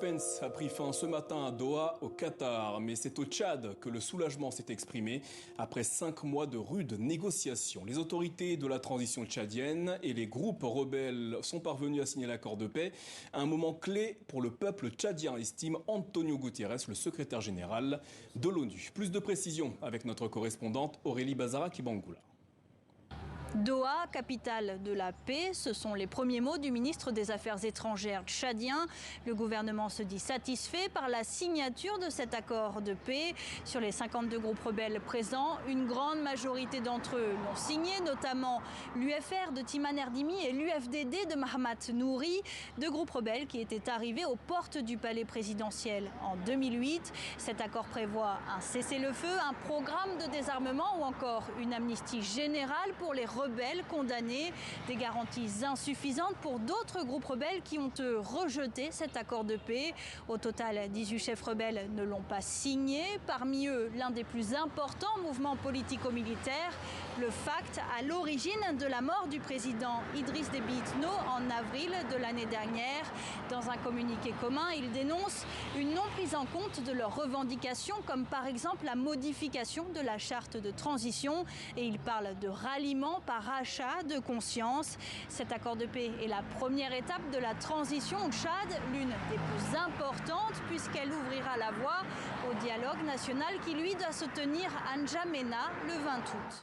suspense a pris fin ce matin à Doha, au Qatar. Mais c'est au Tchad que le soulagement s'est exprimé après 5 mois de rudes négociations. Les autorités de la transition tchadienne et les groupes rebelles sont parvenus à signer l'accord de paix. Un moment clé pour le peuple tchadien, estime Antonio Guterres, le secrétaire général de l'ONU. Plus de précisions avec notre correspondante Aurélie Bazara-Kibangoula. Doha, capitale de la paix, ce sont les premiers mots du ministre des Affaires étrangères tchadien. Le gouvernement se dit satisfait par la signature de cet accord de paix. Sur les 52 groupes rebelles présents, une grande majorité d'entre eux l'ont signé, notamment l'UFR de Timan Erdimi et l'UFDD de Mahamat Nouri, deux groupes rebelles qui étaient arrivés aux portes du palais présidentiel en 2008. Cet accord prévoit un cessez-le-feu, un programme de désarmement ou encore une amnistie générale pour les rebelles condamnés, des garanties insuffisantes pour d'autres groupes rebelles qui ont rejeté cet accord de paix. Au total, 18 chefs rebelles ne l'ont pas signé. Parmi eux, l'un des plus importants mouvements politico-militaires, le FACT, à l'origine de la mort du président Idriss Déby Itno en avril de l'année dernière. Dans un communiqué commun, ils dénoncent une non prise en compte de leurs revendications, comme par exemple la modification de la charte de transition, et ils parlent de ralliement par achat de conscience. Cet accord de paix est la première étape de la transition au Tchad, l'une des plus importantes puisqu'elle ouvrira la voie au dialogue national qui lui doit se tenir à N'Djamena le 20 août.